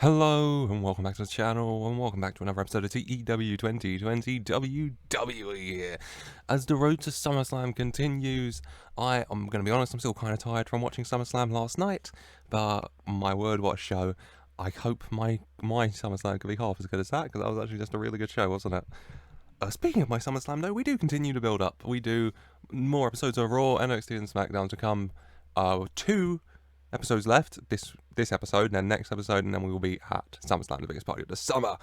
Hello and welcome back to the channel and welcome back to another episode of TEW 2020 WWE. As the road to SummerSlam continues, I'm going to be honest, I'm still kind of tired from watching SummerSlam last night, but my word, what a show. I hope my SummerSlam could be half as good as that, because that was actually just a really good show, wasn't it? Speaking of my SummerSlam though, we do continue to build up. We do more episodes of Raw, NXT and Smackdown to come. Two episodes left, this episode and then next episode, and then we will be at SummerSlam, the biggest party of the summer.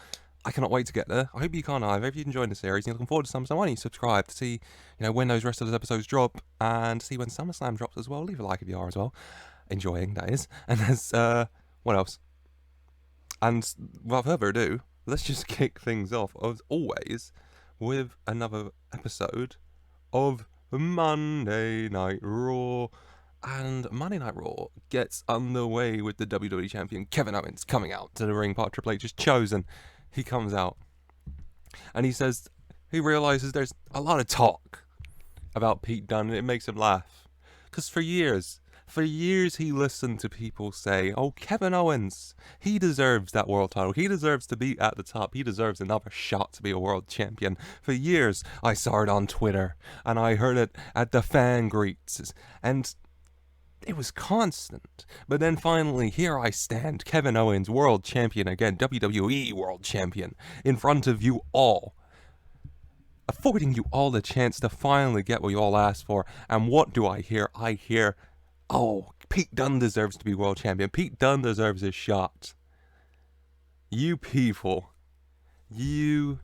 I cannot wait to get there. I hope you can't either. If you're enjoying the series and you're looking forward to SummerSlam, why don't you subscribe to see, when those rest of those episode drops and see when SummerSlam drops as well. Leave a like if you are as well. Enjoying, that is. And there's, what else? And without further ado, let's just kick things off, as always, with another episode of Monday Night Raw. And Monday Night Raw gets underway with the WWE Champion Kevin Owens coming out to the ring. Part Triple H is chosen. He comes out and he says he realizes there's a lot of talk about Pete Dunne, and it makes him laugh. Because for years he listened to people say, oh, Kevin Owens, he deserves that world title. He deserves to be at the top. He deserves another shot to be a world champion. For years, I saw it on Twitter, and I heard it at the fan greets, and it was constant. But then finally, here I stand, Kevin Owens, world champion again, WWE world champion, in front of you all, affording you all the chance to finally get what you all asked for. And what do I hear? I hear, oh, Pete Dunne deserves to be world champion. Pete Dunne deserves his shot. You people. You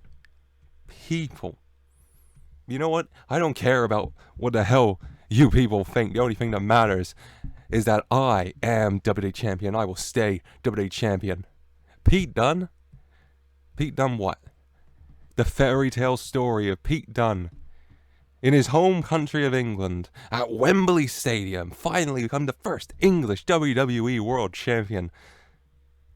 know what? I don't care about what the hell you people think. The only thing that matters is that I am WWE champion. I will stay WWE champion. Pete Dunne? Pete Dunne what? The fairy tale story of Pete Dunne in his home country of England at Wembley Stadium, finally become the first English WWE world champion,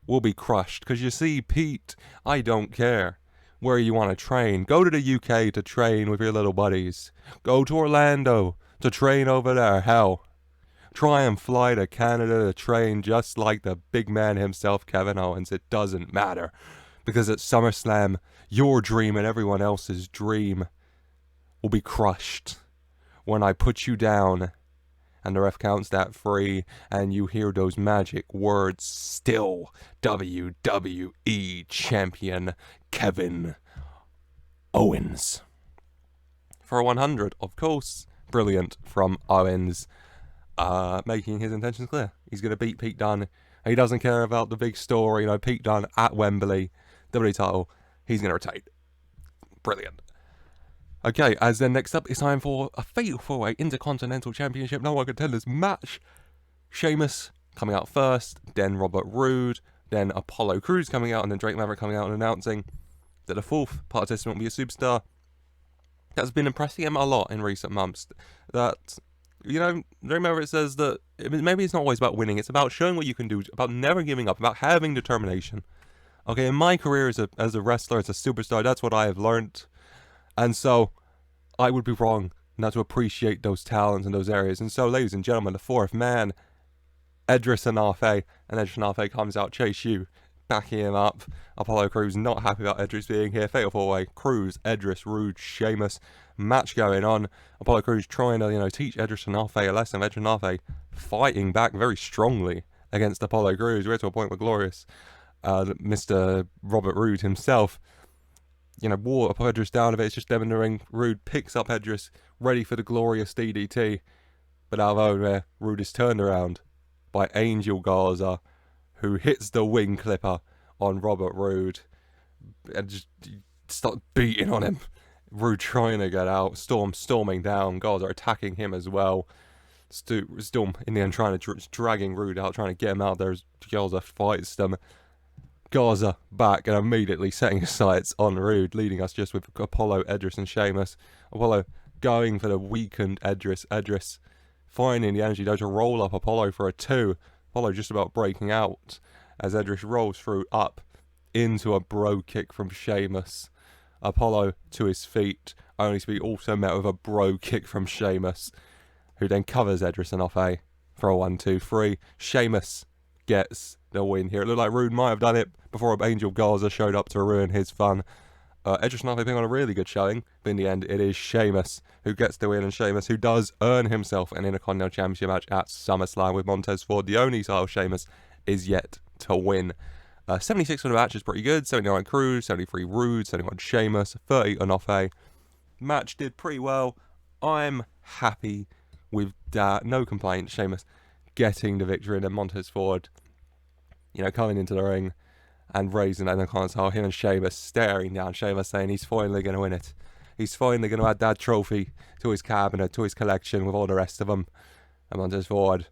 will be crushed. Because you see, Pete, I don't care where you want to train. Go to the UK to train with your little buddies. Go to Orlando to train over there. Hell, try and fly to Canada to train just like the big man himself, Kevin Owens. It doesn't matter. Because at SummerSlam, your dream and everyone else's dream will be crushed when I put you down and the ref counts that free and you hear those magic words, still WWE champion Kevin Owens. For a 100, of course, brilliant from Owens, making his intentions clear. He's going to beat Pete Dunne. He doesn't care about the big story, Pete Dunne at Wembley, WWE title, he's going to retain. Brilliant. Okay, as then next up, it's time for a Fatal 4-Way Intercontinental Championship No One Contenders match. Sheamus coming out first, then Robert Roode, then Apollo Crews coming out, and then Drake Maverick coming out and announcing that the fourth participant will be a superstar. That's been impressing him a lot in recent months. That, Drake Maverick says that maybe it's not always about winning, it's about showing what you can do, about never giving up, about having determination. Okay, in my career as a wrestler, as a superstar, that's what I have learned. And so, I would be wrong not to appreciate those talents in those areas. And so, ladies and gentlemen, the fourth man, Edris Anafe, and Edris Anafe comes out, Chase U, backing him up. Apollo Crews not happy about Edris being here. Fatal 4-Way, Crews, Edris, Roode, Sheamus, match going on. Apollo Crews trying to, teach Edris Anafe a lesson. Edris Anafe fighting back very strongly against Apollo Crews. We're to a point where glorious Mr. Robert Roode himself, wore Edris down a bit. It's just them in the ring. Roode picks up Edris, ready for the glorious DDT. But out of nowhere, Roode is turned around by Angel Garza, who hits the wing clipper on Robert Roode and just start beating on him. Roode trying to get out, storming down, Garza attacking him as well. Storm in the end trying to dragging Roode out, trying to get him out there as Garza fights them. Garza back and immediately setting his sights on Roode, leading us just with Apollo, Edris and Sheamus. Apollo going for the weakened Edris. Edris finding the energy though to roll up Apollo for a 2. Apollo just about breaking out as Edris rolls through up into a bro kick from Sheamus. Apollo to his feet, only to be also met with a bro kick from Sheamus, who then covers Edris Anafe for a 1-2-3. Sheamus gets the win here. It looked like Rude might have done it before Angel Garza showed up to ruin his fun. Edge and being on a really good showing, but in the end it is Sheamus who gets the win, and Sheamus who does earn himself an Intercontinental Championship match at SummerSlam with Montez Ford. The only title Sheamus is yet to win. 76 for the match is pretty good. 79 Cruz, 73 Rude, 71 Sheamus, 30 Onofre. Match did pretty well. I'm happy with that. No complaint. Sheamus getting the victory, and then Montez Ford, coming into the ring and raising that Intercontinental. Him and Sheamus staring down. Sheamus saying he's finally going to win it. He's finally going to add that trophy to his cabinet, to his collection with all the rest of them. And Montez Ford,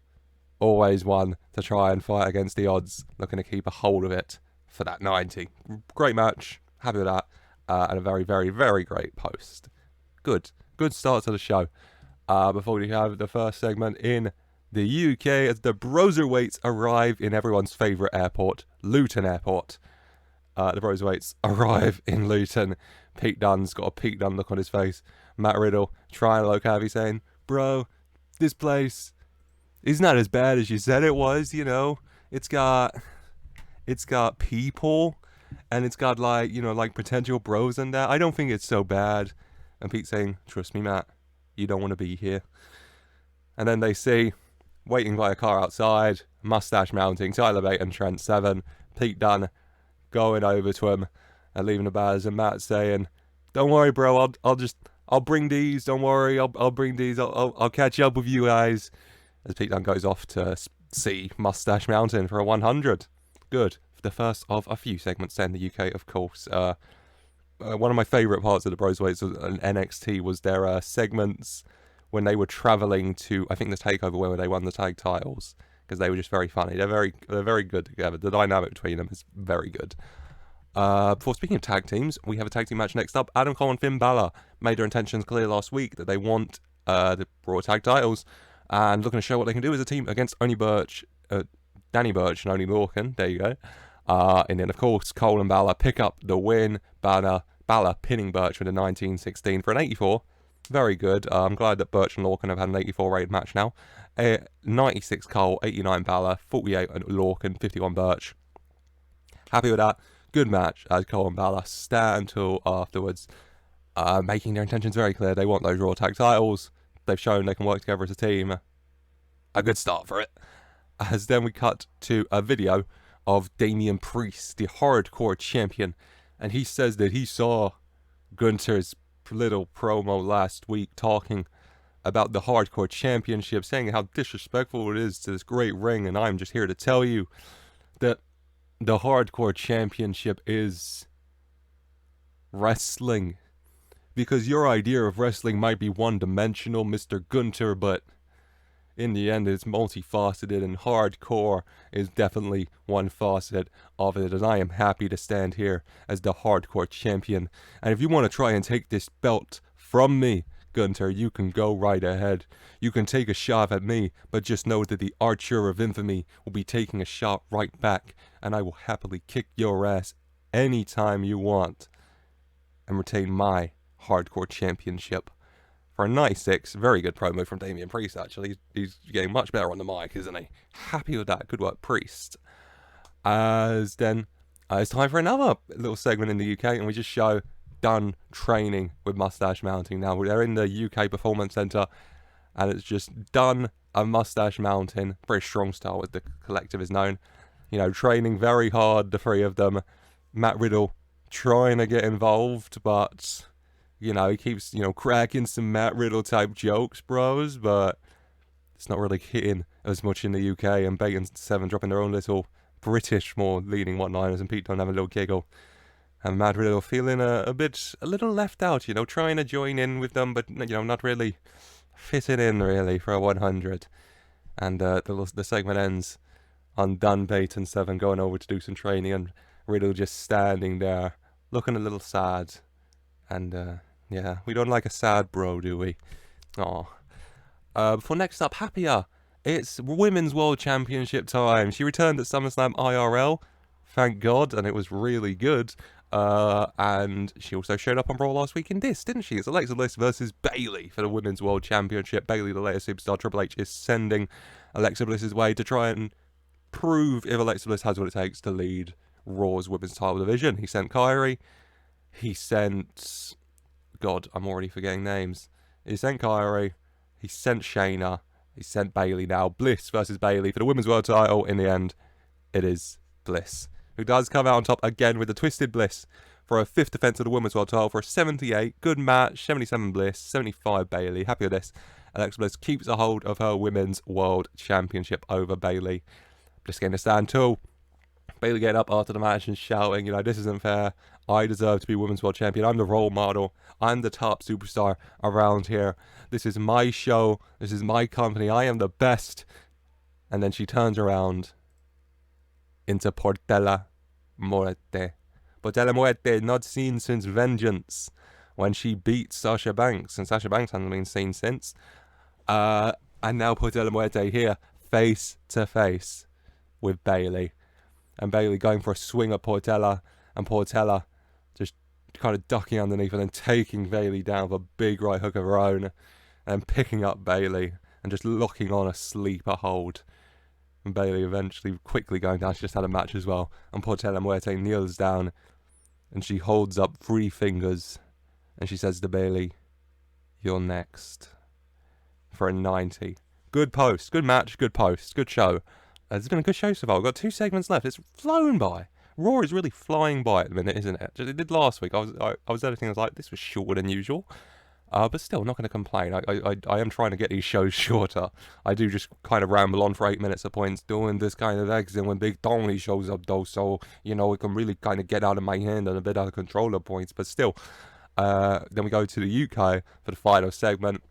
always one to try and fight against the odds, looking to keep a hold of it for that 90. Great match. Happy with that. And a very, very, very great post. Good start to the show. Before we have the first segment in the UK, as the Broserweights arrive in everyone's favourite airport, Luton Airport. The Broserweights arrive in Luton. Pete Dunne's got a Pete Dunne look on his face. Matt Riddle trying to look heavy, saying, "Bro, this place is not as bad as you said it was. It's got people, and it's got like potential bros and that. I don't think it's so bad." And Pete saying, "Trust me, Matt, you don't want to be here." And then they see, waiting by a car outside, mustache mounting, Tyler Bate and Trent Seven, Pete Dunne going over to him and leaving the bars, and Matt saying, "Don't worry, bro, I'll bring these, don't worry, I'll bring these, I'll catch up with you guys." As Pete Dunne goes off to see Mustache Mountain for a 100. Good. The first of a few segments there in the UK, of course. One of my favourite parts of the Broserweights and NXT was their segments when they were travelling to, I think, the TakeOver where they won the tag titles, because they were just very funny. They're very good together. The dynamic between them is very good. Before speaking of tag teams, we have a tag team match next up. Adam Cole and Finn Balor made their intentions clear last week that they want the Raw tag titles, and looking to show what they can do as a team against Danny Burch and Oney Lorcan. There you go. And then, of course, Cole and Balor pick up the win. Balor pinning Burch with a 19-16 for an 84. Very good. I'm glad that Burch and Lorcan have had an 84 rated match now. 96 Cole, 89 Balor, 48 Lorcan, 51 Burch. Happy with that. Good match as Cole and Balor stand until afterwards, making their intentions very clear. They want those Raw tag titles. They've shown they can work together as a team. A good start for it. As then we cut to a video of Damian Priest, the hardcore champion, and he says that he saw Gunther's little promo last week talking about the hardcore championship, saying how disrespectful it is to this great ring, and I'm just here to tell you that the hardcore championship is wrestling, because your idea of wrestling might be one-dimensional, Mr. Gunther, but in the end it's multifaceted, and hardcore is definitely one facet of it, and I am happy to stand here as the hardcore champion. And if you want to try and take this belt from me, Gunther, you can go right ahead. You can take a shot at me, but just know that the Archer of Infamy will be taking a shot right back, and I will happily kick your ass anytime you want and retain my hardcore championship. For a 96, very good promo from Damian Priest, actually. He's getting much better on the mic, isn't he? Happy with that. Good work, Priest. As then, it's time for another little segment in the UK, and we just show Dunne training with Mustache Mounting. Now, they're in the UK Performance Centre, and it's just Dunne and Mustache Mounting. Very strong style, as the collective is known. Training very hard, the three of them. Matt Riddle trying to get involved, but he keeps, cracking some Matt Riddle type jokes, bros, but it's not really hitting as much in the UK, and Bate and Seven dropping their own little British, more leading one-liners, and Pete Dunne having a little giggle. And Matt Riddle feeling a little left out, trying to join in with them, but, not really fitting in, really, for a 100. And the segment ends on Dunne, Bate and Seven going over to do some training, and Riddle just standing there, looking a little sad. And, yeah, we don't like a sad bro, do we? Aw. Before next up, happier. It's Women's World Championship time. She returned at SummerSlam IRL, thank God, and it was really good. And she also showed up on Raw last week in this, didn't she? It's Alexa Bliss versus Bayley for the Women's World Championship. Bayley, the latest superstar, Triple H is sending Alexa Bliss's way to try and prove if Alexa Bliss has what it takes to lead Raw's women's title division. He sent Kyrie. He sent... God, I'm already forgetting names. He sent Kyrie. He sent Shayna. He sent Bayley now. Bliss versus Bayley for the women's world title. In the end, it is Bliss, who does come out on top again with the Twisted Bliss for a 5th defense of the women's world title for a 78. Good match. 77 Bliss, 75 Bayley. Happy with this. Alexa Bliss keeps a hold of her women's world championship over Bayley. Bliss getting a stand too. Bayley getting up after the match and shouting, this isn't fair. I deserve to be women's world champion. I'm the role model. I'm the top superstar around here. This is my show. This is my company. I am the best. And then she turns around into Portela Muerte. Portela Muerte, not seen since Vengeance, when she beat Sasha Banks. And Sasha Banks hasn't been seen since. And now Portela Muerte here, face to face with Bayley. And Bayley going for a swing at Portela. And Portela just kind of ducking underneath and then taking Bayley down with a big right hook of her own. And picking up Bayley and just locking on a sleeper hold. And Bayley eventually quickly going down. She just had a match as well. And Portela Muerte kneels down. And she holds up 3 fingers. And she says to Bayley, "You're next." For a 90. Good post. Good match. Good post. Good show. It's been a good show so far. We've got 2 segments left. It's flown by. Raw is really flying by at the minute, isn't it? It did last week. I was editing. I was like, this was shorter than usual. But still, not going to complain. I am trying to get these shows shorter. I do just kind of ramble on for 8 minutes at points doing this kind of exit when Big Tony shows up, though. So, it can really kind of get out of my hand and a bit out of control at points. But still, then we go to the UK for the final segment.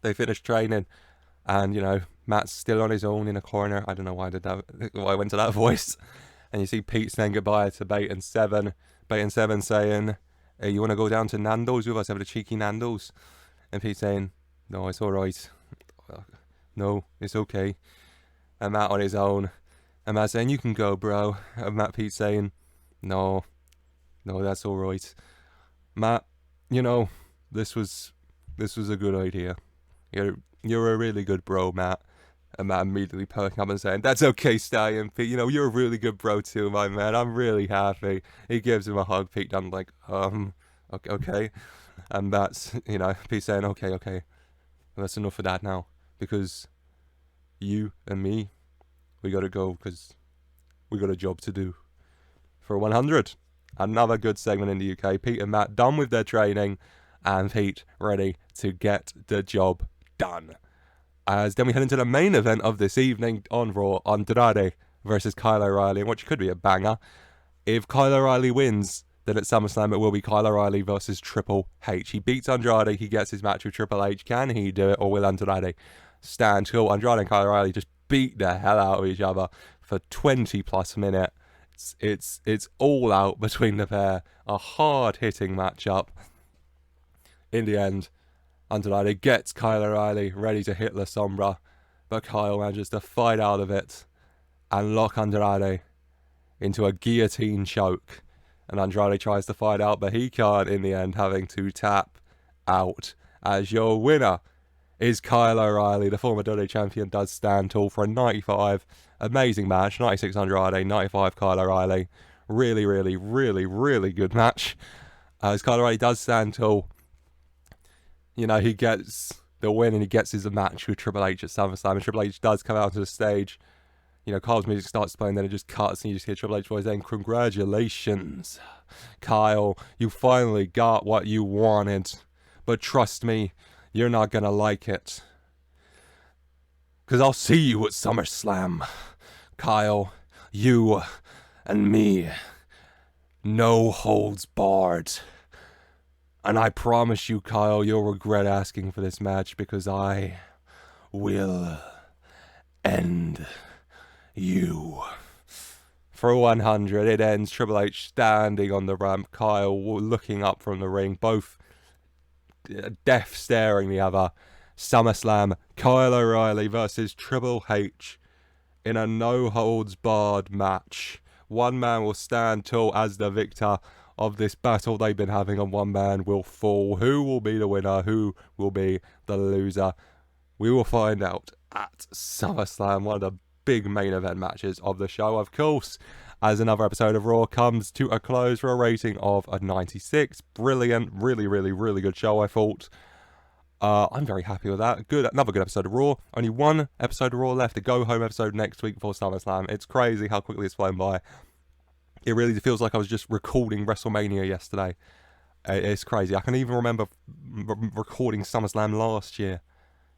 They finish training. And, Matt's still on his own in a corner. I don't know why I went to that voice. And you see Pete saying goodbye to Bait and Seven. Bait and Seven saying, "Hey, you want to go down to Nando's with us, have a cheeky Nando's?" And Pete saying, "No, it's all right. No, it's okay." And Matt on his own. And Matt saying, "You can go, bro." And Pete saying, No, that's all right. Matt, this was a good idea. You're a really good bro, Matt." And Matt immediately perking up and saying, "That's okay, Stallion, Pete. You're a really good bro too, my man. I'm really happy." He gives him a hug. Pete done like, okay. And that's, Pete saying, okay. That's enough of that now. Because you and me, we got to go because we got a job to do. For 100. Another good segment in the UK. Pete and Matt done with their training. And Pete ready to get the job done. As then we head into the main event of this evening on Raw, Andrade versus Kyle O'Reilly, which could be a banger. If Kyle O'Reilly wins, then at SummerSlam it will be Kyle O'Reilly versus Triple H. He beats Andrade, he gets his match with Triple H. Can he do it, or will Andrade stand tall? Andrade and Kyle O'Reilly just beat the hell out of each other for 20 plus minutes. It's all out between the pair. A hard-hitting matchup. In the end, Andrade gets Kyle O'Reilly ready to hit La Sombra, but Kyle manages to fight out of it and lock Andrade into a guillotine choke. And Andrade tries to fight out, but he can't in the end, having to tap out. As your winner is Kyle O'Reilly. The former WWE champion does stand tall for a 95. Amazing match. 96 Andrade, 95 Kyle O'Reilly. Really, really, really, really good match. As Kyle O'Reilly does stand tall. He gets the win and he gets his match with Triple H at SummerSlam. And Triple H does come out to the stage. Kyle's music starts playing, then it just cuts and you just hear Triple H voice saying, "Congratulations, Kyle. You finally got what you wanted. But trust me, you're not going to like it. Because I'll see you at SummerSlam. Kyle, you and me. No holds barred. And I promise you, Kyle, you'll regret asking for this match because I will end you." For 100, it ends Triple H standing on the ramp, Kyle looking up from the ring, both death staring the other. SummerSlam, Kyle O'Reilly versus Triple H in a no-holds-barred match. One man will stand tall as the victor of this battle they've been having, and one man will fall. Who will be the winner? Who will be the loser? We will find out at SummerSlam, one of the big main event matches of the show, of course, as another episode of Raw comes to a close for a rating of a 96. Brilliant, really, really, really good show, I thought. I'm very happy with that. Another good episode of Raw. Only one episode of Raw left, the go-home episode next week before SummerSlam. It's crazy how quickly it's flown by. It really feels like I was just recording WrestleMania yesterday. It's crazy. I can even remember recording SummerSlam last year.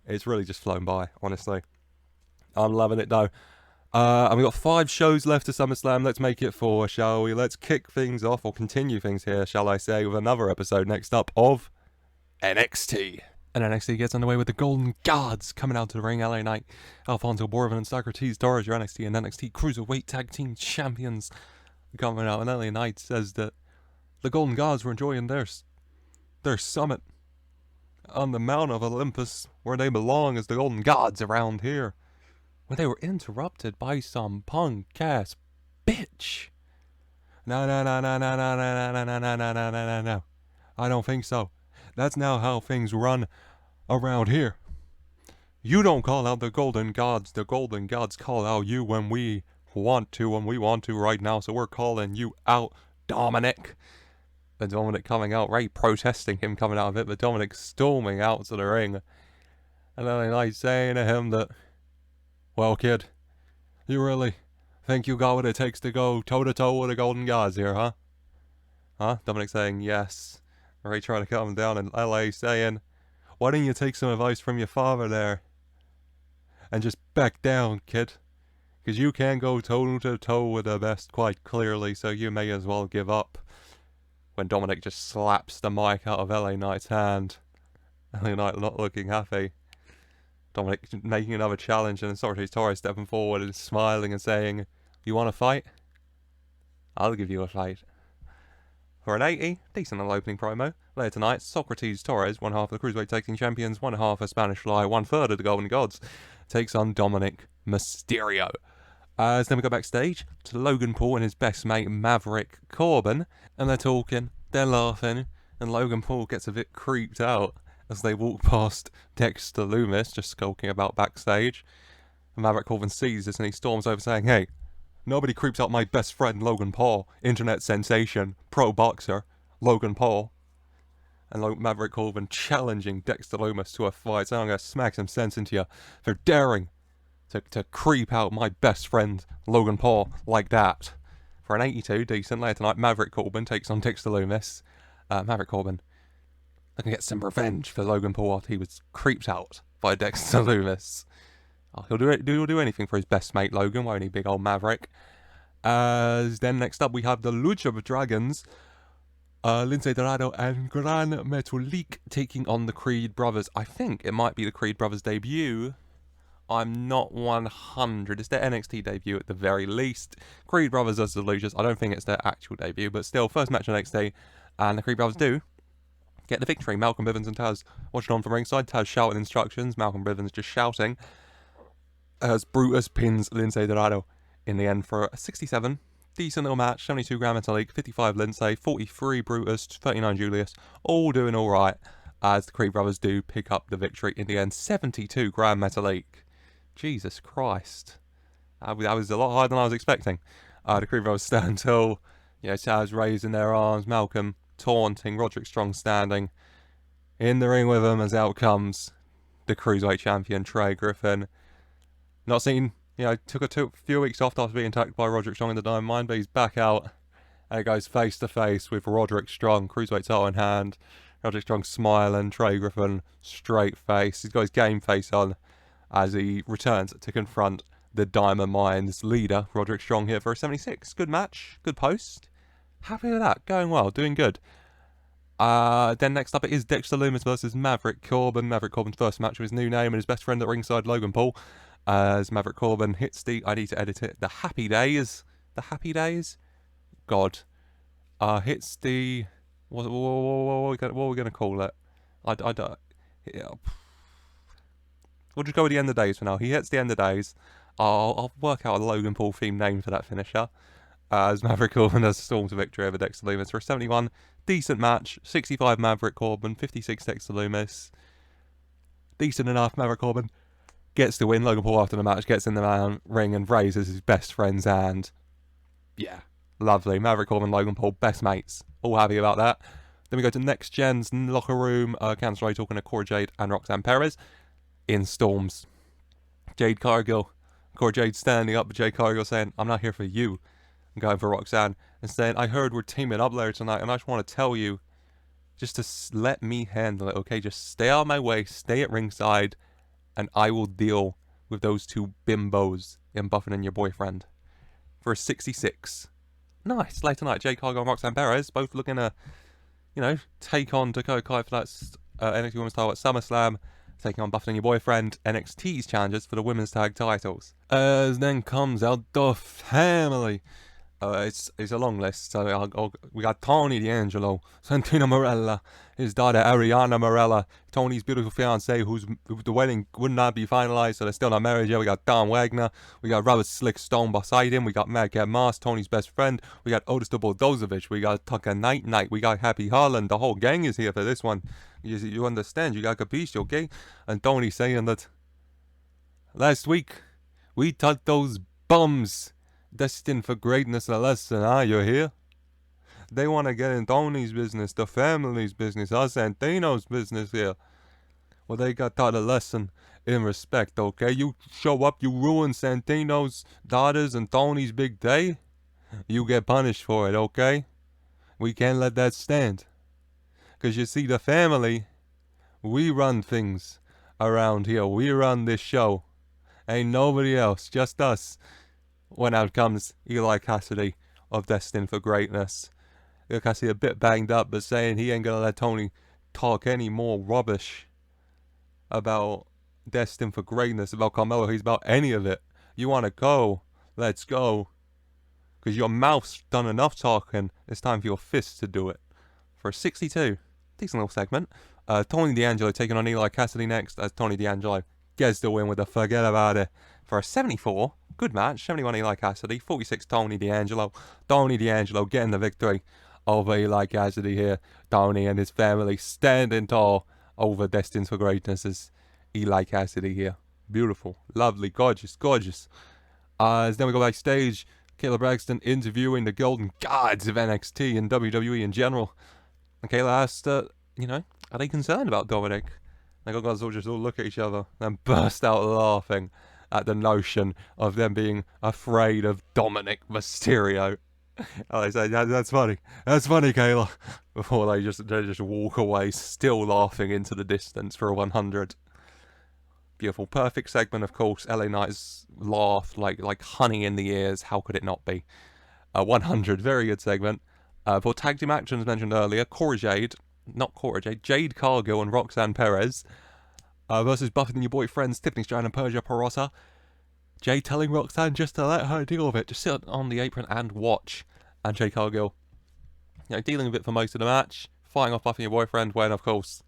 It's really just flown by, honestly. I'm loving it, though. And we've got 5 shows left to SummerSlam. Let's make it 4, shall we? Let's kick things off, or continue things here, shall I say, with another episode next up of NXT. And NXT gets underway with the Golden Guards coming out to the ring. LA Knight, Alfonso Borivan, and Socrates Torres, your NXT and NXT Cruiserweight Tag Team Champions, coming out. And LA Knight says that the Golden Guards were enjoying their summit on the Mount of Olympus, where they belong as the Golden Gods around here, where they were interrupted by some punk-ass bitch. No. I don't think so. That's now how things run around here. You don't call out the Golden Gods. The Golden Gods call out you when we want to right now. So we're calling you out, Dominic. Then Dominic coming out, Ray protesting him coming out of it, but Dominic storming out to the ring. And then like saying to him that, well, kid, you really think you got what it takes to go toe-to-toe with the Golden Gods here, huh? Huh? Dominic saying yes. Ray trying to calm him down, and LA saying, why didn't you take some advice from your father there? And just back down, kid. Because you can't go toe-to-toe with the best quite clearly, so you may as well give up. When Dominic just slaps the mic out of LA Knight's hand. LA Knight not looking happy. Dominic making another challenge, and Socrates Torres stepping forward and smiling and saying, you want to fight? I'll give you a fight. For an 80, decent little opening promo. Later tonight, Socrates Torres, one half of the Cruiserweight Tag Team Champions, one half of Spanish Fly, 1/3 of the Golden Gods, takes on Dominic Mysterio. Then we go backstage to Logan Paul and his best mate Maverick Corbin, and they're talking, they're laughing, and Logan Paul gets a bit creeped out as they walk past Dexter Lumis, just skulking about backstage. And Maverick Corbin sees this and he storms over saying, hey, nobody creeps out my best friend Logan Paul, internet sensation, pro boxer, Logan Paul. And Maverick Corbin challenging Dexter Lumis to a fight, saying I'm going to smack some sense into you for daring to creep out my best friend Logan Paul like that. For an 82, decent. Later tonight, Maverick Corbin takes on Dexter Lumis. Maverick Corbin looking to get some revenge for Logan Paul after he was creeped out by Dexter Lumis. Oh, he'll do anything for his best mate Logan, won't he, big old Maverick? Then next up we have the Lucha Dragons, Lince Dorado and Gran Metalik taking on the Creed Brothers. I think it might be the Creed Brothers debut. I'm not 100. It's their NXT debut at the very least. Creed Brothers as the Luchas. I don't think it's their actual debut, but still, first match on NXT, and the Creed Brothers do get the victory. Malcolm Bivens and Taz watching on from ringside. Taz shouting instructions. Malcolm Bivens just shouting as Brutus pins Lince Dorado in the end for a 67. Decent little match. 72 Gran Metalik, 55 Lince, 43 Brutus, 39 Julius. All doing all right as the Creed Brothers do pick up the victory in the end. 72 Gran Metalik. Jesus Christ. That was a lot higher than I was expecting. The Creed Brothers stand until, Taz raising their arms, Malcolm taunting, Roderick Strong standing in the ring with him as out comes the Cruiserweight Champion, Trey Griffin. Not seen, took a few weeks off after being attacked by Roderick Strong in the Diamond, but he's back out. And it goes face to face with Roderick Strong, Cruiserweight title in hand. Roderick Strong smiling, Trey Griffin straight face. He's got his game face on as he returns to confront the Diamond Mines leader, Roderick Strong, here for a 76. Good match, good post. Happy with that, going well, doing good. Then next up it is Dexter Lumis versus Maverick Corbin. Maverick Corbin's first match with his new name and his best friend at ringside, Logan Paul. As Maverick Corbin hits I need to edit it, the Happy Days. God. Hits the... What are we going to call it? We'll just go with the End of Days for now. He hits the End of Days. I'll work out a Logan Paul themed name for that finisher. As Maverick Corbin has stormed to victory over Dexter Lumis for a 71. Decent match. 65 Maverick Corbin, 56 Dexter Lumis. Decent enough, Maverick Corbin gets the win. Logan Paul after the match gets in the ring and raises his best friend's hand. Yeah, lovely. Maverick Corbin, Logan Paul, best mates. All happy about that. Then we go to Next Gen's locker room. Candice LeRae talking to Cora Jade and Roxanne Perez in Storms. Jade Cargill. Cora Jade standing up, but Jade Cargill saying, I'm not here for you. I'm going for Roxanne. And saying, I heard we're teaming up later tonight, and I just want to tell you, just to let me handle it, okay? Just stay out of my way, stay at ringside, and I will deal with those two bimbos in Buffing and your boyfriend. For a 66. Nice. Later tonight, Jade Cargill and Roxanne Perez both looking to, take on Dakota Kai for that NXT Women's title at SummerSlam. Taking on Buffing and your boyfriend, NXT's challengers for the women's tag titles. As then comes out the family. It's a long list. So we got Tony D'Angelo, Santina Morella, his daughter Ariana Morella, Tony's beautiful fiance, who the wedding would not be finalized, so they're still not married yet. We got Don Wagner, we got Robert Slick Stone beside him, we got Madcap Moss, Tony's best friend, we got Otis the Bulldozovich, we got Tucker Knight, we got Happy Holland. The whole gang is here for this one. You understand? You got capisce, okay? And Tony saying that last week we taught those bums destined for greatness a lesson, you hear? They want to get in Tony's business, the family's business, us Santino's business here. Well, they got taught a lesson in respect, okay? You show up, you ruin Santino's daughters and Tony's big day, you get punished for it, okay? We can't let that stand. Because you see, the family, we run things around here. We run this show. Ain't nobody else, just us. When out comes Eli Cassidy of Destined for Greatness. Eli Cassidy a bit banged up, but saying he ain't gonna let Tony talk any more rubbish about Destined for Greatness, about Carmelo. He's about any of it. You wanna go? Let's go. Because your mouth's done enough talking. It's time for your fists to do it. For 62. Decent little segment. Tony D'Angelo taking on Eli Cassidy next, as Tony D'Angelo gets the win with a forget about it. For a 74. Good match. 71 Eli Cassidy. 46 Tony D'Angelo. Tony D'Angelo getting the victory over Eli Cassidy here. Tony and his family standing tall over Destined for Greatness as Eli Cassidy here. Beautiful. Lovely. Gorgeous. Gorgeous. As then we go backstage. Kayla Braxton interviewing the Golden Gods of NXT and WWE in general. And Kayla asked, are they concerned about Dominic? And the guys all just look at each other and burst out laughing at the notion of them being afraid of Dominic Mysterio. Oh, they say, that's funny. That's funny, Kayla. Before they just walk away, still laughing into the distance for a 100. Beautiful. Perfect segment, of course. LA Knight's laugh like honey in the ears. How could it not be? 100. Very good segment. For tag team actions mentioned earlier, Jade Cargill and Roxanne Perez versus Buffett and your boyfriends Tiffany Stratton and Persia Pirotta. Jade telling Roxanne just to let her deal with it, just sit on the apron and watch. And Jade Cargill, dealing with it for most of the match, fighting off Buffy and your boyfriend when, of course,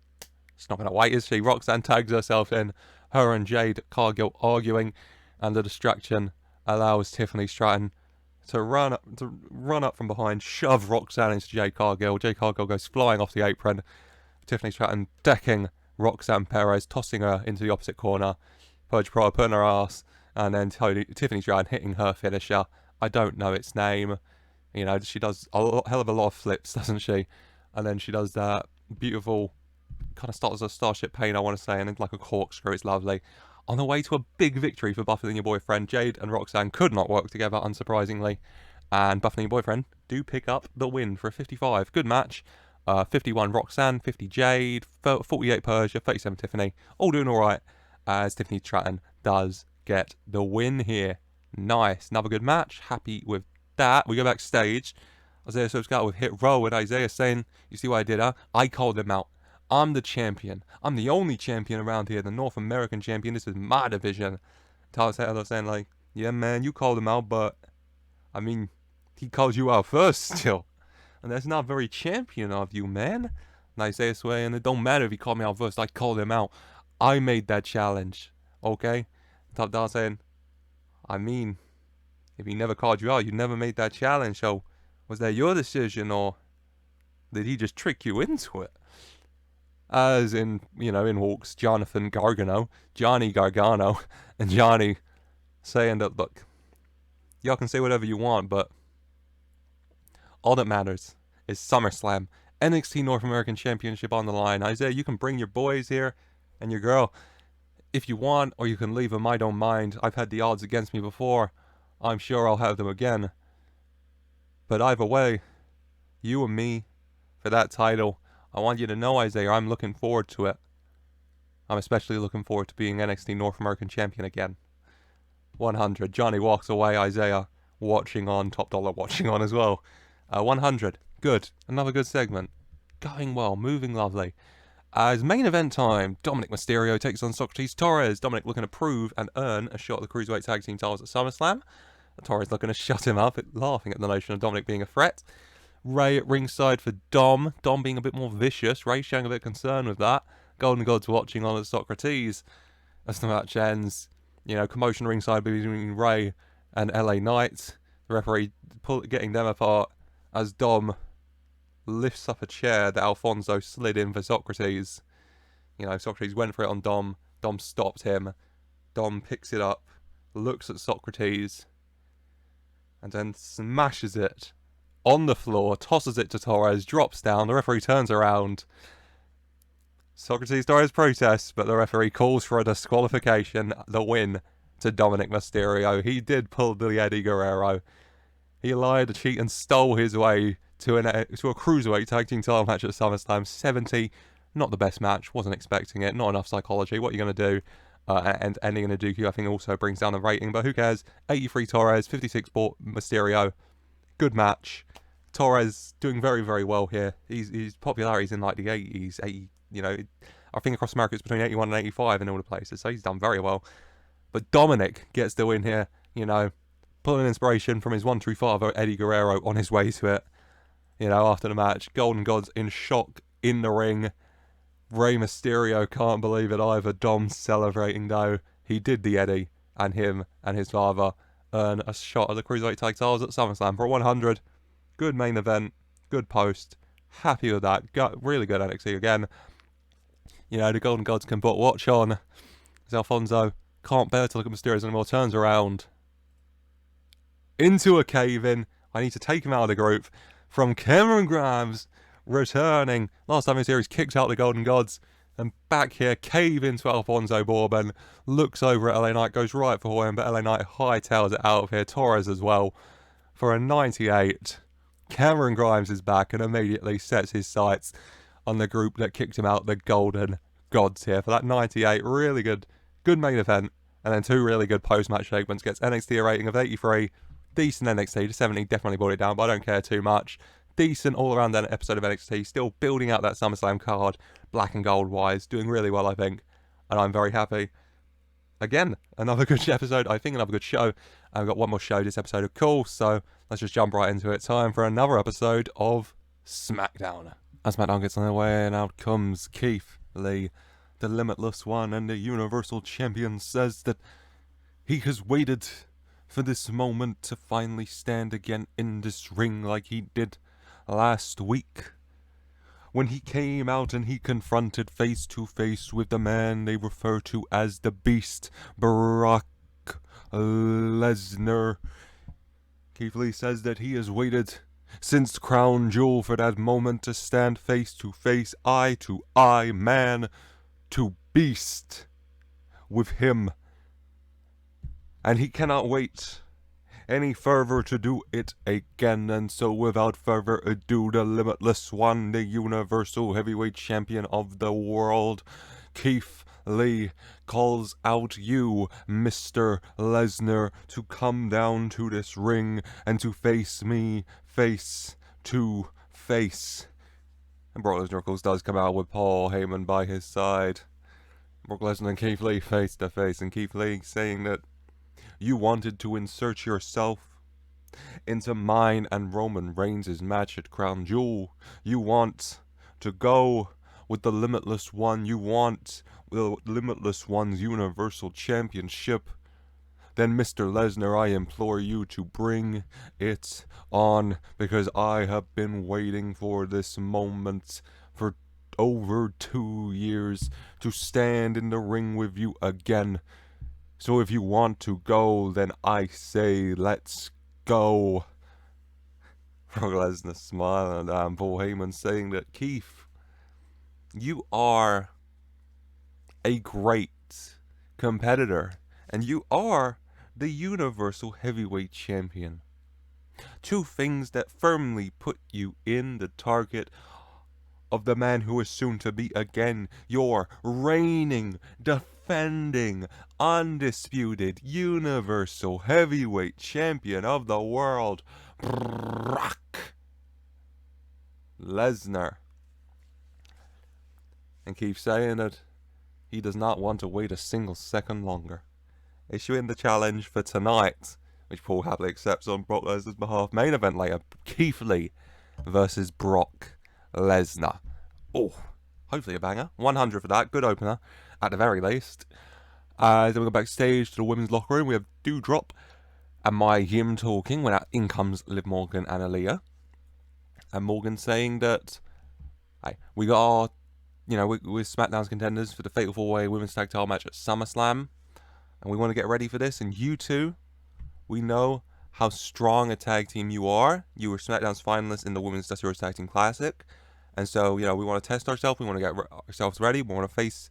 she's not going to wait, is she? Roxanne tags herself in, her and Jade Cargill arguing, and the distraction allows Tiffany Stratton to run up from behind, shove Roxanne into Jade Cargill. Jade Cargill goes flying off the apron. Tiffany Stratton decking Roxanne Perez, tossing her into the opposite corner. Persia Pirotta putting her ass, and then Tiffany Stratton hitting her finisher. I don't know its name. She does a hell of a lot of flips, doesn't she? And then she does that beautiful, kind of starts as a Starship Pain, I want to say, and then like a corkscrew. It's lovely. On the way to a big victory for Buffy and your boyfriend, Jade and Roxanne could not work together, unsurprisingly. And Buffy and your boyfriend do pick up the win for a 55. Good match. 51 Roxanne, 50 Jade, 48 Persia, 37 Tiffany. All doing alright, as Tiffany Stratton does get the win here. Nice. Another good match. Happy with that. We go backstage. Isaiah Swerve Scott with Hit Row, and Isaiah saying, you see what I did, huh? I called him out. I'm the champion. I'm the only champion around here, the North American champion. This is my division. Tyler Taylor saying, like, yeah, man, you called him out, but, I mean, he called you out first still. And that's not very champion of you, man. And Isaiah saying, it don't matter if he called me out first. I called him out. I made that challenge. Okay? Top Dollar saying, I mean, if he never called you out, you never made that challenge. So, was that your decision, or did he just trick you into it? as in walks Jonathan Gargano, Johnny Gargano, and Johnny saying that, look, y'all can say whatever you want, but all that matters is SummerSlam, NXT North American Championship on the line. Isaiah, you can bring your boys here and your girl if you want, or you can leave them. I don't mind. I've had the odds against me before. I'm sure I'll have them again. But either way, you and me, for that title, I want you to know, Isaiah, I'm looking forward to it. I'm especially looking forward to being NXT North American Champion again. 100. Johnny walks away. Isaiah watching on. Top Dollar watching on as well. 100. Good. Another good segment. Going well. Moving lovely. As main event time, Dominic Mysterio takes on Socrates Torres. Dominic looking to prove and earn a shot at the Cruiserweight Tag Team titles at SummerSlam. Torres looking to shut him up, laughing at the notion of Dominic being a threat. Ray at ringside for Dom. Dom being a bit more vicious. Ray showing a bit of concern with that. Golden Gods watching on at Socrates. As the match ends, commotion ringside between Ray and LA Knight. The referee getting them apart as Dom lifts up a chair that Alfonso slid in for Socrates. Socrates went for it on Dom. Dom stopped him. Dom picks it up, looks at Socrates, and then smashes it on the floor, tosses it to Torres, drops down. The referee turns around. Socrates Torres protests, but the referee calls for a disqualification, the win to Dominic Mysterio. He did pull the Eddie Guerrero. He lied, cheated, and stole his way to a Cruiserweight Tag Team title match at SummerSlam 70. Not the best match, wasn't expecting it, not enough psychology. What are you going to do? And ending in a DQ, I think, also brings down the rating, but who cares? 83 Torres, 56 Mysterio. Good match. Torres doing very, very well here. His popularity's in like the 80s, I think across America it's between 81 and 85 in all the places, so he's done very well. But Dominic gets the win here, pulling inspiration from his one true father, Eddie Guerrero, on his way to it. After the match, Golden Gods in shock in the ring. Rey Mysterio can't believe it either. Dom's celebrating though. He did the Eddie, and him and his father earn a shot at the Cruiserweight Tag titles at SummerSlam for 100. Good main event, good post. Happy with that. Really good NXT again. The Golden Gods can put watch on as Alfonso can't bear to look at Mysterio anymore. Turns around into a cave-in. I need to take him out of the group. From Cameron Grimes returning. Last time in the series kicked out the Golden Gods. And back here, cave into Alfonso Bourbon. Looks over at LA Knight, goes right for him, but LA Knight hightails it out of here. Torres as well for a 98. Cameron Grimes is back and immediately sets his sights on the group that kicked him out, the Golden Gods here for that 98. Really good main event. And then two really good post-match segments. Gets NXT a rating of 83. Decent NXT. The 70 definitely brought it down, but I don't care too much. Decent all-around episode of NXT. Still building out that SummerSlam card, black and gold-wise. Doing really well, I think. And I'm very happy. Again, another good episode. I think another good show. I've got one more show this episode, of course. So let's just jump right into it. Time for another episode of Smackdown. As SmackDown gets underway, and out comes Keith Lee, the Limitless One, and the Universal Champion says that he has waited for this moment to finally stand again in this ring like he did last week, when he came out and he confronted face to face with the man they refer to as the Beast, Brock Lesnar. Keith Lee says that he has waited since Crown Jewel for that moment to stand face to face, eye to eye, man to beast with him. And he cannot wait any further to do it again. And so without further ado, the Limitless One, the Universal Heavyweight Champion of the world, Keith Lee, calls out you, Mr. Lesnar, to come down to this ring and to face me face to face. And Brock Lesnar, of course, does come out with Paul Heyman by his side. Brock Lesnar and Keith Lee face to face, and Keith Lee saying that you wanted to insert yourself into mine and Roman Reigns' match at Crown Jewel. You want to go with the Limitless One. You want the Limitless One's Universal Championship. Then, Mr. Lesnar, I implore you to bring it on, because I have been waiting for this moment for over 2 years to stand in the ring with you again. So if you want to go, then I say let's go. Brock Lesnar smiling and Paul Heyman saying that, Keith, you are a great competitor and you are the Universal Heavyweight Champion. Two things that firmly put you in the target of the man who is soon to be again your reigning, defending, undisputed Universal Heavyweight Champion of the world, Brock Lesnar. And keeps saying that he does not want to wait a single second longer, issuing the challenge for tonight, which Paul happily accepts on Brock Lesnar's behalf. Main event later, Keith Lee versus Brock Lesnar. Oh, hopefully a banger. 100 for that. Good opener, at the very least. Then we go backstage to the women's locker room. We have Doudrop and Mia Yim talking when in comes Liv Morgan and Aaliyah. And Morgan saying that, hey, we got our, we're SmackDown's contenders for the Fatal 4-Way Women's Tag Title match at SummerSlam. And we want to get ready for this. And you two, we know how strong a tag team you are. You were SmackDown's finalists in the Women's Dusty Rhodes Tag Team Classic. And so, we want to test ourselves. We want to get ourselves ready. We want to face,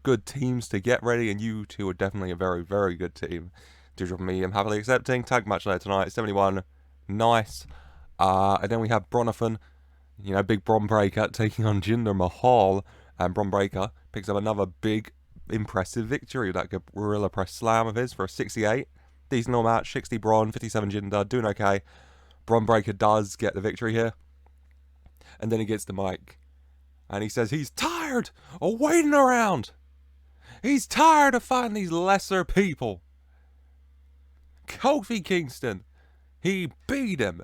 good teams to get ready. And you two are definitely a very, very good team. Doudrop and me, I'm happily accepting. Tag match later tonight, 71. Nice. And then we have Bronathan, big Bron Breakker taking on Jinder Mahal. And Bron Breakker picks up another big, impressive victory. That Gorilla Press Slam of his for a 68. Decent little match. 60 Bron, 57 Jinder. Doing okay. Bron Breakker does get the victory here. And then he gets the mic. And he says he's tired of waiting around. He's tired of fighting these lesser people. Kofi Kingston, he beat him.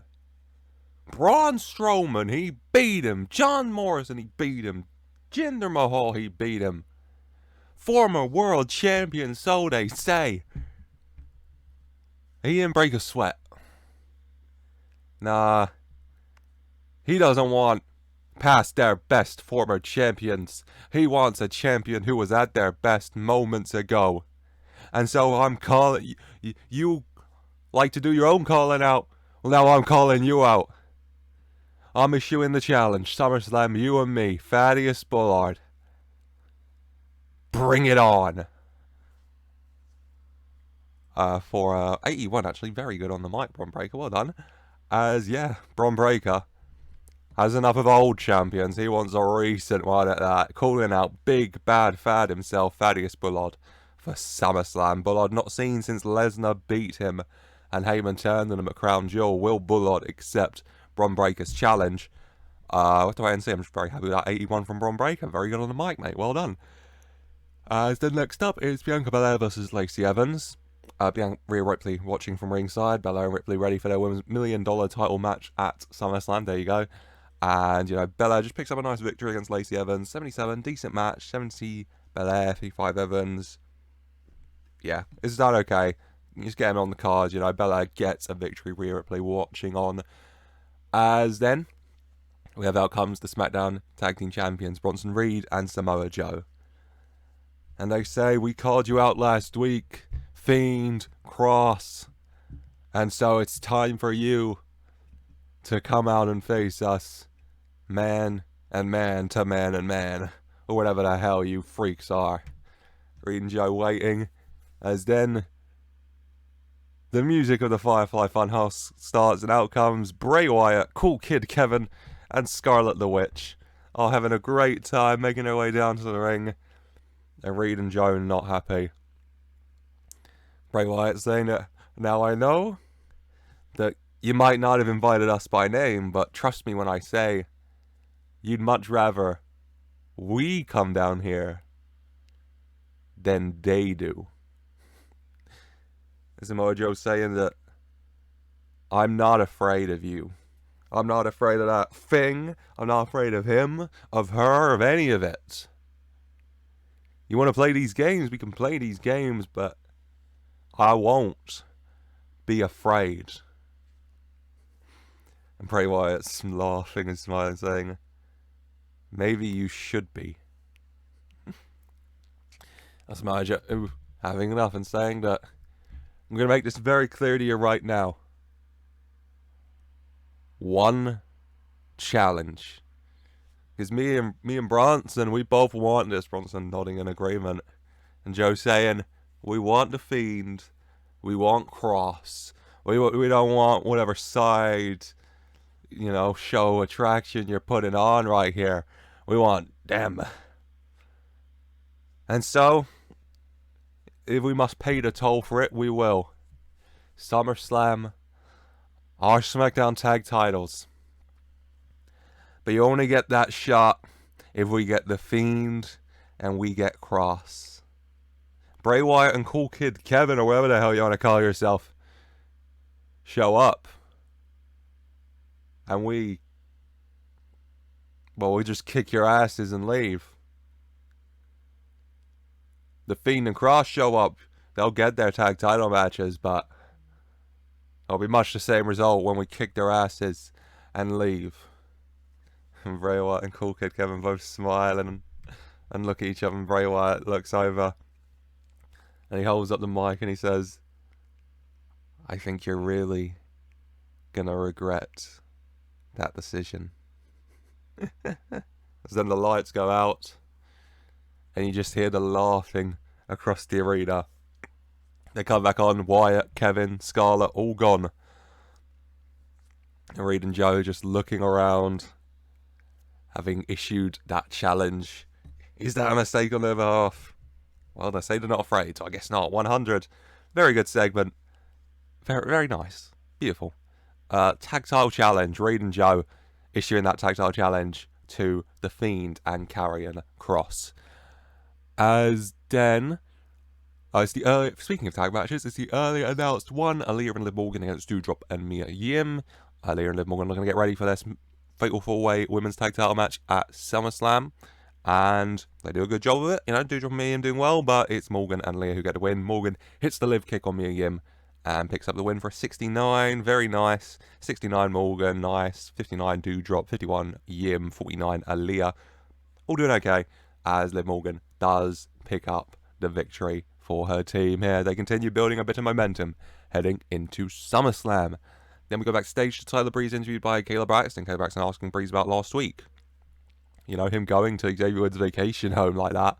Braun Strowman, he beat him. John Morrison, he beat him. Jinder Mahal, he beat him. Former world champion, so they say. He didn't break a sweat. Nah. He doesn't want past their best former champions. He wants a champion who was at their best moments ago. And so I'm calling... You like to do your own calling out. Well, now I'm calling you out. I'm issuing the challenge. SummerSlam, you and me. Thaddeus Bullard. Bring it on. For 81, actually. Very good on the mic, Bron Breakker. Well done. Bron Breakker has enough of old champions. He wants a recent one at that. Calling out big bad Thad himself, Thaddeus Bullard, for SummerSlam. Bullard not seen since Lesnar beat him and Heyman turned on him at Crown Jewel. Will Bullard accept Bron Breakker's challenge? What do I say? I'm just very happy with that 81 from Bron Breakker. Very good on the mic, mate. Well done. Then next up is Bianca Belair versus Lacey Evans. Rhea Ripley watching from ringside. Belair and Ripley ready for their women's $1 million title match at SummerSlam. There you go. And, Belair just picks up a nice victory against Lacey Evans. 77, decent match. 70 Belair, 55 Evans. Yeah, is that okay? You just get him on the card. Belair gets a victory. Rhea Ripley watching on. As then, we have out comes the SmackDown Tag Team Champions, Bronson Reed and Samoa Joe. And they say, we called you out last week, Fiend, Cross. And so it's time for you to come out and face us, man and man to man and man, or whatever the hell you freaks are. Reed and Joe waiting, as then the music of the Firefly Funhouse starts, and out comes Bray Wyatt, Cool Kid Kevin, and Scarlet the Witch, all having a great time making their way down to the ring. And Reed and Joe not happy. Bray Wyatt saying that, now I know that you might not have invited us by name, but trust me when I say you'd much rather we come down here than they do. Samoa Joe saying that I'm not afraid of you. I'm not afraid of that thing. I'm not afraid of him, of her, of any of it. You want to play these games? We can play these games, but I won't be afraid. And Bray Wyatt's laughing and smiling, saying, maybe you should be. That's manager having enough and saying that I'm going to make this very clear to you right now. One challenge. Because me and Bronson, we both want this. Bronson nodding in agreement. And Joe saying, we want the Fiend. We want Cross. We don't want whatever side, show attraction you're putting on right here. We want them. And so, if we must pay the toll for it, we will. SummerSlam, our Smackdown tag titles. But you only get that shot if we get the Fiend and we get Cross. Bray Wyatt and Cool Kid Kevin, or whatever the hell you want to call yourself, show up. And we just kick your asses and leave. The Fiend and Cross show up. They'll get their tag title matches, but it'll be much the same result when we kick their asses and leave. And Bray Wyatt and Cool Kid Kevin both smile and look at each other, and Bray Wyatt looks over and he holds up the mic and he says, I think you're really gonna regret that decision. As then the lights go out and you just hear the laughing across the arena. They come back on, Wyatt, Kevin, Scarlett, all gone. And Reed and Joe just looking around, having issued that challenge. Is that a mistake on their behalf? Well, they say they're not afraid, so I guess not. 100. Very good segment. Very, very nice. Beautiful. Tag title challenge. Reed and Joe issuing that tag title challenge to The Fiend and Karrion Kross. As then, speaking of tag matches, it's the earlier announced one. Aaliyah and Liv Morgan against Doudrop and Mia Yim. Aaliyah and Liv Morgan are going to get ready for this Fatal 4-Way Women's Tag Title match at SummerSlam. And they do a good job of it. Doudrop and Mia Yim doing well, but it's Morgan and Leah who get the win. Morgan hits the Liv kick on Mia Yim and picks up the win for a 69. Very nice. 69 Morgan, nice. 59 Doudrop, 51 Yim, 49 Aaliyah. All doing okay, as Liv Morgan does pick up the victory for her team here. They continue building a bit of momentum heading into SummerSlam. Then we go backstage to Tyler Breeze, interviewed by Kayla Braxton. Kayla Braxton asking Breeze about last week. Him going to Xavier Woods' vacation home like that.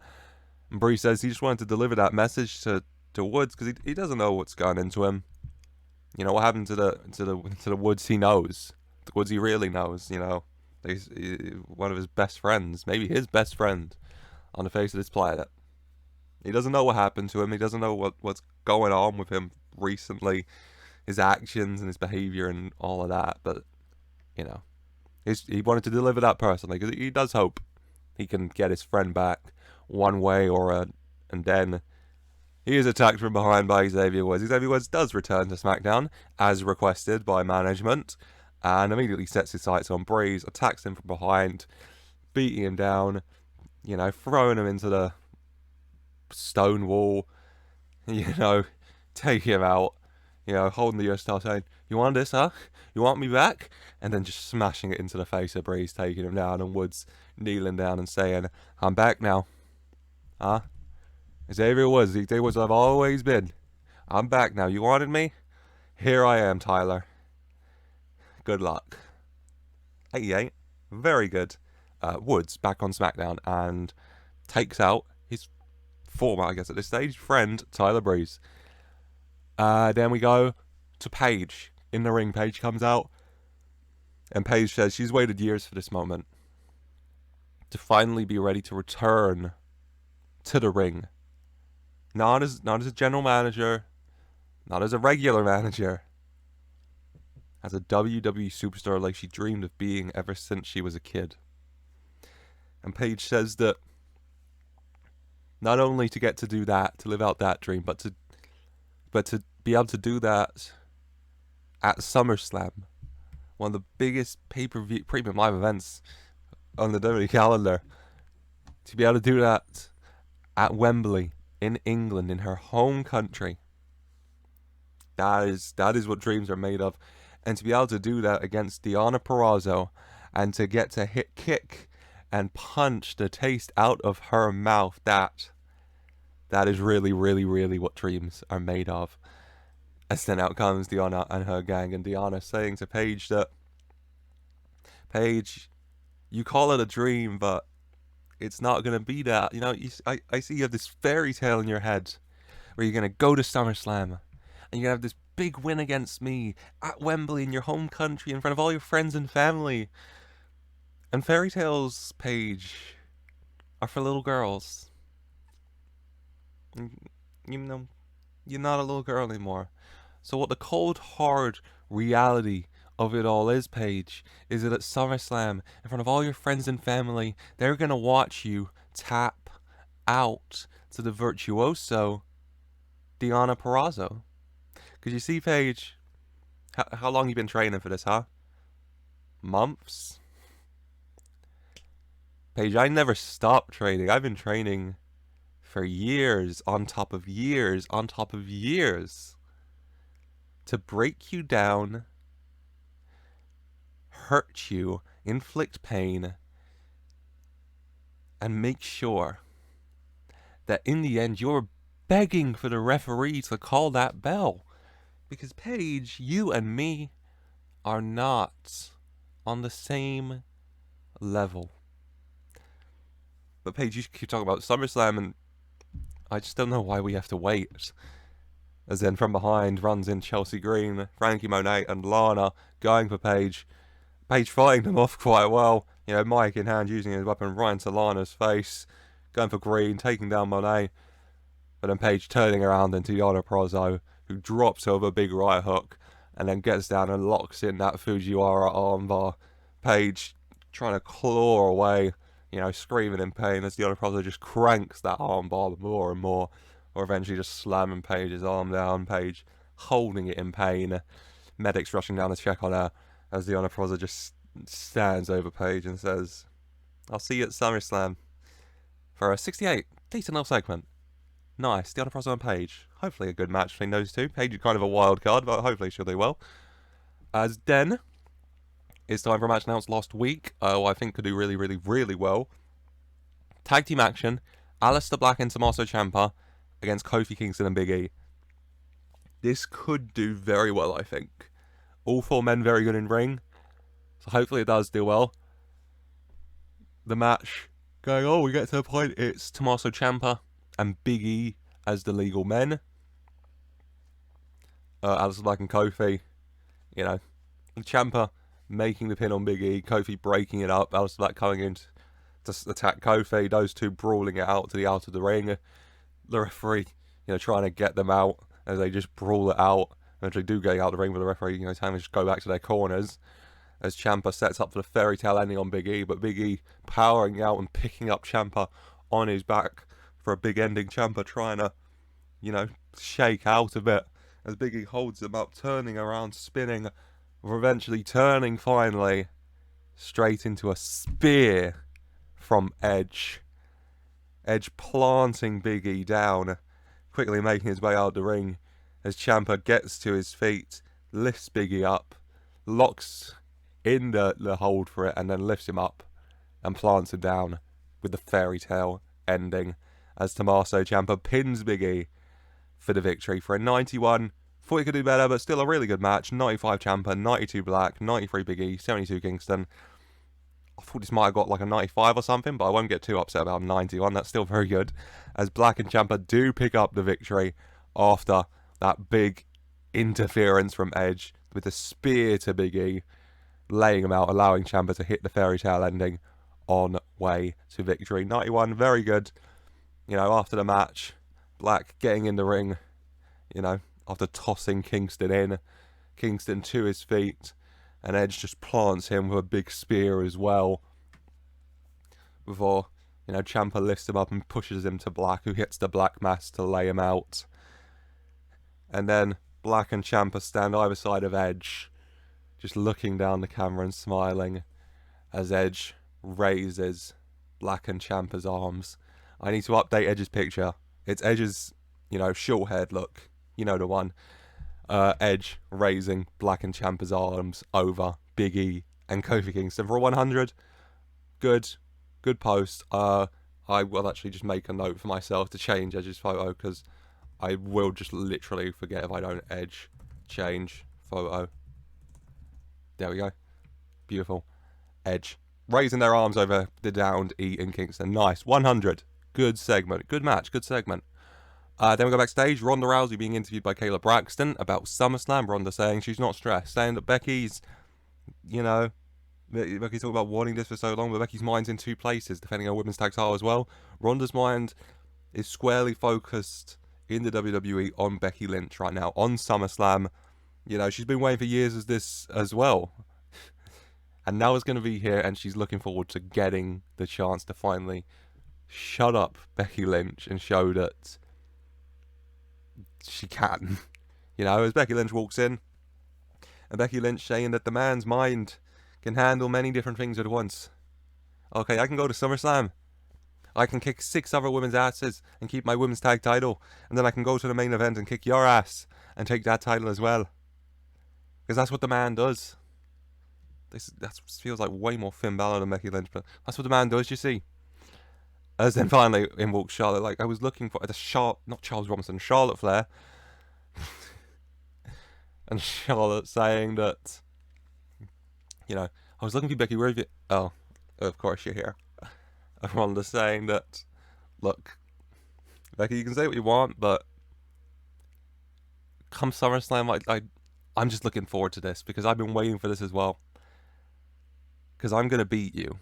And Breeze says he just wanted to deliver that message to Woods because he doesn't know what's going into him. What happened to the Woods he knows. The Woods he really knows, He's one of his best friends, maybe his best friend on the face of this planet. He doesn't know what happened to him. He doesn't know what's going on with him recently, his actions and his behavior and all of that. But, he wanted to deliver that personally because he does hope he can get his friend back one way or and then he is attacked from behind by Xavier Woods. Xavier Woods does return to SmackDown as requested by management and immediately sets his sights on Breeze, attacks him from behind, beating him down, throwing him into the stone wall, taking him out, holding the US style saying, you want this, huh? You want me back? And then just smashing it into the face of Breeze, taking him down, and Woods kneeling down and saying, I'm back now. Huh? Xavier Woods I've always been. I'm back now. You wanted me? Here I am, Tyler. Good luck. 88. Very good. Woods back on SmackDown and takes out his former, I guess at this stage, friend, Tyler Breeze. Then we go to Paige. In the ring, Paige comes out. And Paige says she's waited years for this moment. To finally be ready to return to the ring. Not as a general manager. Not as a regular manager. As a WWE superstar like she dreamed of being ever since she was a kid. And Paige says that not only to get to do that, to live out that dream, but to be able to do that at SummerSlam, one of the biggest pay-per-view premium live events on the WWE calendar, to be able to do that at Wembley in England, in her home country. That is what dreams are made of. And to be able to do that against Deonna Purrazzo and to get to kick and punch the taste out of her mouth. That is really, really, really what dreams are made of. As then out comes Deanna and her gang, and Deanna saying to Paige that, Paige, you call it a dream, but it's not going to be that. You know, I see you have this fairy tale in your head where you're going to go to SummerSlam and you're going to have this big win against me at Wembley in your home country in front of all your friends and family. And fairy tales, Paige, are for little girls. You know, you're not a little girl anymore. So what the cold, hard reality of it all is, Paige, is that at SummerSlam, in front of all your friends and family, they're going to watch you tap out to the virtuoso Deonna Purrazzo. Because you see, Paige, how long you been training for this, huh? Months? Paige, I never stopped training. I've been training for years on top of years on top of years to break you down, hurt you, inflict pain, and make sure that in the end you're begging for the referee to call that bell. Because, Paige, you and me are not on the same level. But, Paige, you keep talking about SummerSlam, and I just don't know why we have to wait. As then from behind runs in Chelsea Green, Frankie Monet, and Lana going for Paige. Paige fighting them off quite well. You know, mic in hand, using his weapon right into Lana's face. Going for Green, taking down Monet. But then Paige turning around into Deonna Purrazzo, who drops over a big right hook and then gets down and locks in that Fujiwara armbar. Paige trying to claw away, you know, screaming in pain as Deonna Purrazzo just cranks that armbar more and more, or eventually just slamming Paige's arm down. Paige holding it in pain. Medics rushing down to check on her as Deonna Purrazzo just stands over Paige and says, "I'll see you at SummerSlam for a 68. Decent little segment. Nice. Deonna Purrazzo and Paige. Hopefully a good match between those two. Paige is kind of a wild card, but hopefully she'll do well. As then, it's time for a match announced last week. I think could do really, really, really well. Tag team action. Aleister Black and Tommaso Ciampa against Kofi Kingston and Big E. This could do very well, I think. All four men very good in ring. So hopefully it does do well. The match going, we get to a point. It's Tommaso Ciampa and Big E as the legal men. Aleister Black and Kofi, you know, Ciampa making the pin on Big E, Kofi breaking it up, Aleister Black coming in to attack Kofi, those two brawling it out to the out of the ring. The referee, you know, trying to get them out as they just brawl it out. Eventually do get out of the ring, but the referee, you know, telling them to just go back to their corners. As Ciampa sets up for the fairy tale ending on Big E, but Big E powering out and picking up Ciampa on his back for a big ending. Ciampa trying to, you know, shake out a bit as Big E holds him up, turning around, spinning, eventually turning finally straight into a spear from Edge. Edge planting Big E down, quickly making his way out of the ring as Ciampa gets to his feet, lifts Big E up, locks in the hold for it, and then lifts him up and plants him down with the fairy tale ending as Tommaso Ciampa pins Big E for the victory for a 91. Thought he could do better, but still a really good match. 95 Ciampa, 92 Black, 93 Big E, 72 Kingston. I thought this might have got like a 95 or something, but I won't get too upset about 91. That's still very good. As Black and Ciampa do pick up the victory after that big interference from Edge with a spear to Big E, laying him out, allowing Ciampa to hit the fairy tale ending on way to victory. 91, very good. You know, after the match, Black getting in the ring, you know, after tossing Kingston in, Kingston to his feet, and Edge just plants him with a big spear as well. Before, you know, Ciampa lifts him up and pushes him to Black, who hits the Black Mass to lay him out. And then Black and Ciampa stand either side of Edge, just looking down the camera and smiling as Edge raises Black and Ciampa's arms. I need to update Edge's picture. It's Edge's, you know, short-haired look. You know the one. Edge raising Black and Ciampa's arms over Big E and Kofi Kingston for a 100. Good. Good post. I will actually just make a note for myself to change Edge's photo, because I will just literally forget if I don't. Edge, change photo. There we go. Beautiful. Edge. Raising their arms over the downed E in Kingston. Nice. 100. Good segment. Good match. Good segment. Then we go backstage. Ronda Rousey being interviewed by Kayla Braxton about SummerSlam. Ronda saying she's not stressed. Saying that Becky's, Becky's talking about wanting this for so long, but Becky's mind's in two places, defending her women's tag title as well. Ronda's mind is squarely focused in the WWE on Becky Lynch right now, on SummerSlam. She's been waiting for years as this as well. And now it's going to be here, and she's looking forward to getting the chance to finally shut up Becky Lynch and show that she can. As Becky Lynch walks in, and Becky Lynch saying that the man's mind can handle many different things at once. Okay, I can go to SummerSlam. I can kick 6 other women's asses and keep my women's tag title. And then I can go to the main event and kick your ass and take that title as well. Because that's what the man does. That feels like way more Finn Balor than Becky Lynch, but that's what the man does, you see. As then finally in walks Charlotte. Like, I was looking for not Charles Robinson, Charlotte Flair. And Charlotte saying that, I was looking for Becky, where have you... Oh, of course you're here. Ronda saying that, look, Becky, you can say what you want, but come SummerSlam, I'm just looking forward to this, because I've been waiting for this as well. Because I'm going to beat you.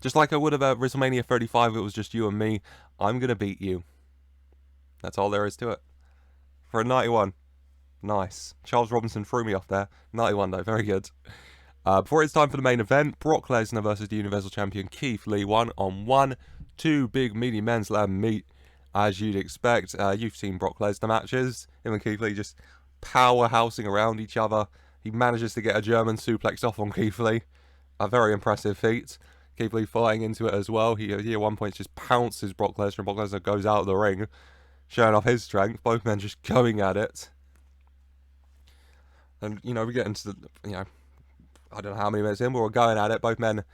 Just like I would have at WrestleMania 35 if it was just you and me. I'm going to beat you. That's all there is to it. For a 91. Nice. Charles Robinson threw me off there. 91 though, very good. Before it's time for the main event, Brock Lesnar versus the Universal Champion Keith Lee, 1-on-1. 2 big meaty men slam meet, as you'd expect. You've seen Brock Lesnar matches. Him and Keith Lee just powerhousing around each other. He manages to get a German suplex off on Keith Lee. A very impressive feat. Keith Lee fighting into it as well. He at one point just pounces Brock Lesnar, and Brock Lesnar goes out of the ring, showing off his strength. Both men just going at it. And, we get into the, I don't know how many minutes in, but we're going at it. Both men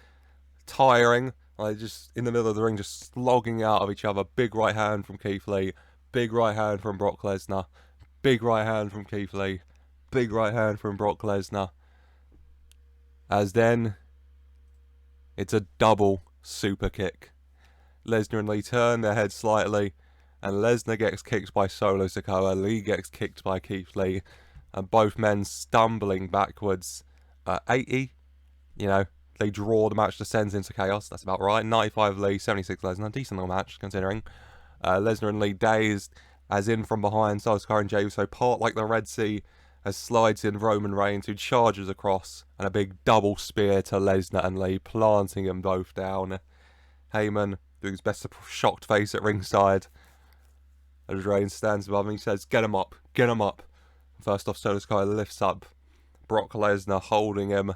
tiring, just in the middle of the ring, just slogging out of each other. Big right hand from Keith Lee. Big right hand from Brock Lesnar. Big right hand from Keith Lee. Big right hand from Brock Lesnar. As then, it's a double super kick. Lesnar and Lee turn their heads slightly, and Lesnar gets kicked by Solo Sikoa. Lee gets kicked by Keith Lee, and both men stumbling backwards. 80, they draw. The match descends into chaos. That's about right. 95 Lee, 76 Lesnar. Decent little match, considering. Lesnar and Lee dazed, as in from behind, Solo Sikoa and Jey Uso part like the Red Sea, as slides in Roman Reigns, who charges across, and a big double spear to Lesnar and Lee, planting them both down. Heyman doing his best to shocked face at ringside. As Reigns stands above him, he says, "Get him up, get him up." First off, Solo Sikoa lifts up Brock Lesnar, holding him.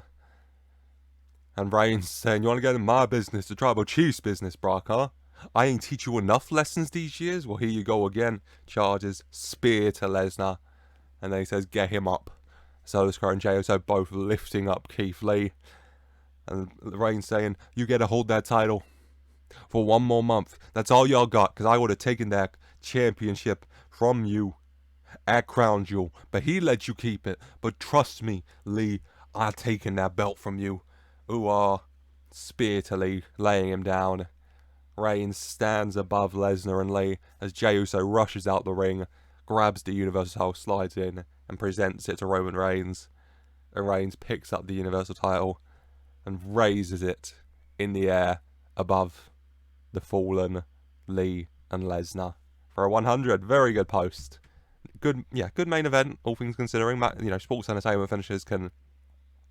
And Reigns saying, "You want to get in my business, the Tribal Chief's business, Brock, huh? I ain't teach you enough lessons these years? Well, here you go again." Charges, spear to Lesnar. And then he says, "Get him up." Solo Sikoa and Jey Uso both lifting up Keith Lee. And Reigns saying, "You get to hold that title for 1 more month. That's all y'all got, because I would have taken that championship from you at Crown Jewel. But he let you keep it. But trust me, Lee, I've taken that belt from you." Ooh, spear to Lee, laying him down. Reigns stands above Lesnar and Lee as Jey Uso rushes out the ring, grabs the Universal title, slides in, and presents it to Roman Reigns. And Reigns picks up the Universal title and raises it in the air above the fallen Lee and Lesnar for a 100. Very good post. Good main event, all things considering. Sports entertainment finishes can,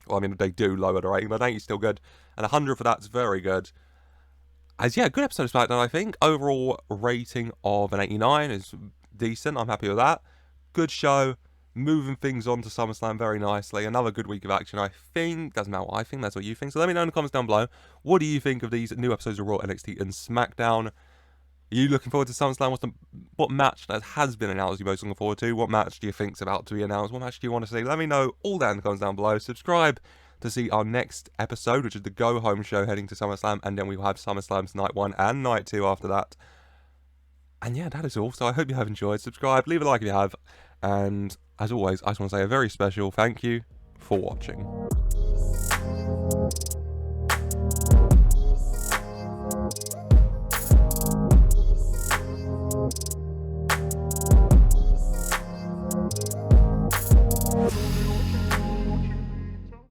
they do lower the rating, but I think it's still good. And 100 for that's very good. Good episode of Smackdown, I think. Overall rating of an 89 is decent. I'm happy with that. Good show. Moving things on to SummerSlam very nicely. Another good week of action, I think. Doesn't matter what I think, that's what you think. So let me know in the comments down below. What do you think of these new episodes of Raw, NXT, and SmackDown? Are you looking forward to SummerSlam? What match that has been announced are you most looking forward to? What match do you think's about to be announced? What match do you want to see? Let me know all that in the comments down below. Subscribe to see our next episode, which is the Go Home show heading to SummerSlam, and then we will have SummerSlam's Night 1 and Night 2 after that. And yeah, that is all. So I hope you have enjoyed. Subscribe, leave a like if you have. And as always, I just want to say a very special thank you for watching.